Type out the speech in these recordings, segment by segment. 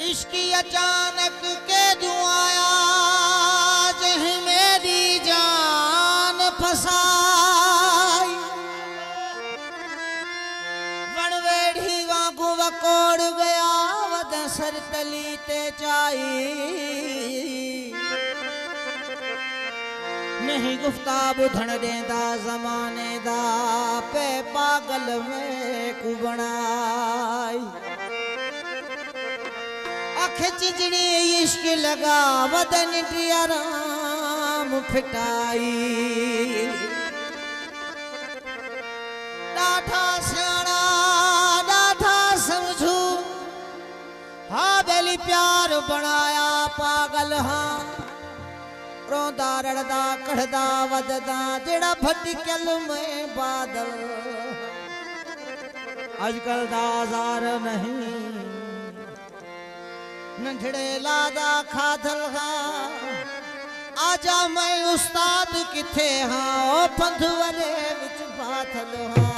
इश्क अचानक के दुआया जह मेरी जान फसाई वणवेढ़ी वांगू वकोड़ गया वद सर तली ते चाई नहीं गुफ्ता बुधण देंदा जमाने दा पे पागल में कुबणाई अख चिजड़ी इश्क लगा वदन आराम फिटाई डाठा सियाणा डाठा समझू हाँ बेली प्यार बनाया पागल हाँ रोंदा रड़दा कढ़दा वददा जेड़ा भटकल में बादल आजकल दाजार नहीं नंढड़े लादा खाधल हाँ आजा मैं उस्ताद किथे हाँ ओ पंधवरे विच बाथल हाँ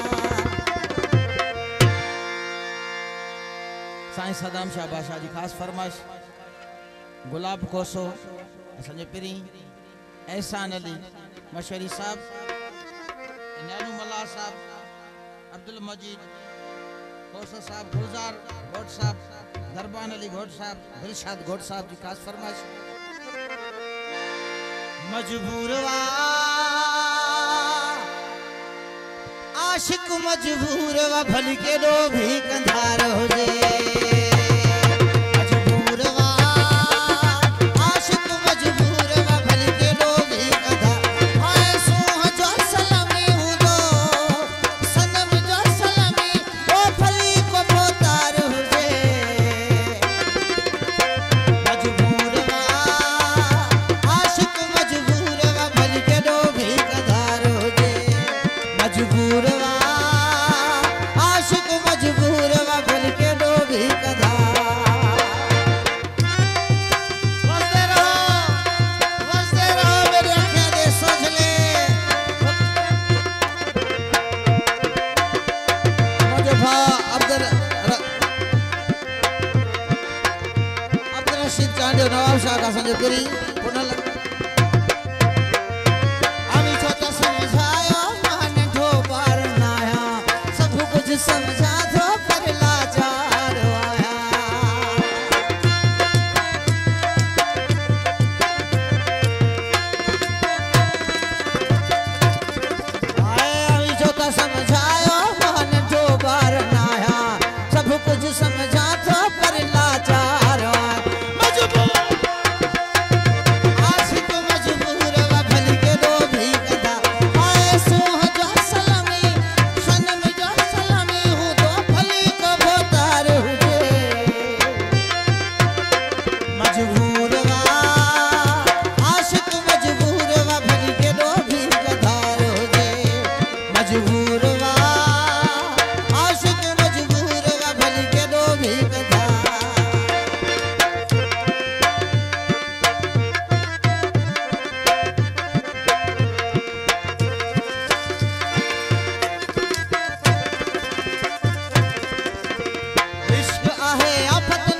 साईं सदाम शाह बादशाह जी खास फरमाइश गुलाब कोसो असंजे पिरी एहसान अली मशरी साहब नैनू मल्ला साहब अब्दुल मजीद कोसा साहब गुलजार घोट साहब दरबान अली घोट साहब दिलशाद घोट साहब जी खास फरमाइश मजबूर वा आशिक मजबूर वा भली के दो भी कंधार हो जे नवाब शाह का संजय पुरी अभी छोटा समझायो मान ठो पार नाया सब कुछ समझा दो पर लाचार आया अभी छोटा समझायो मान ठो पार नाया सब कुछ समझा दो पर लाचार आफत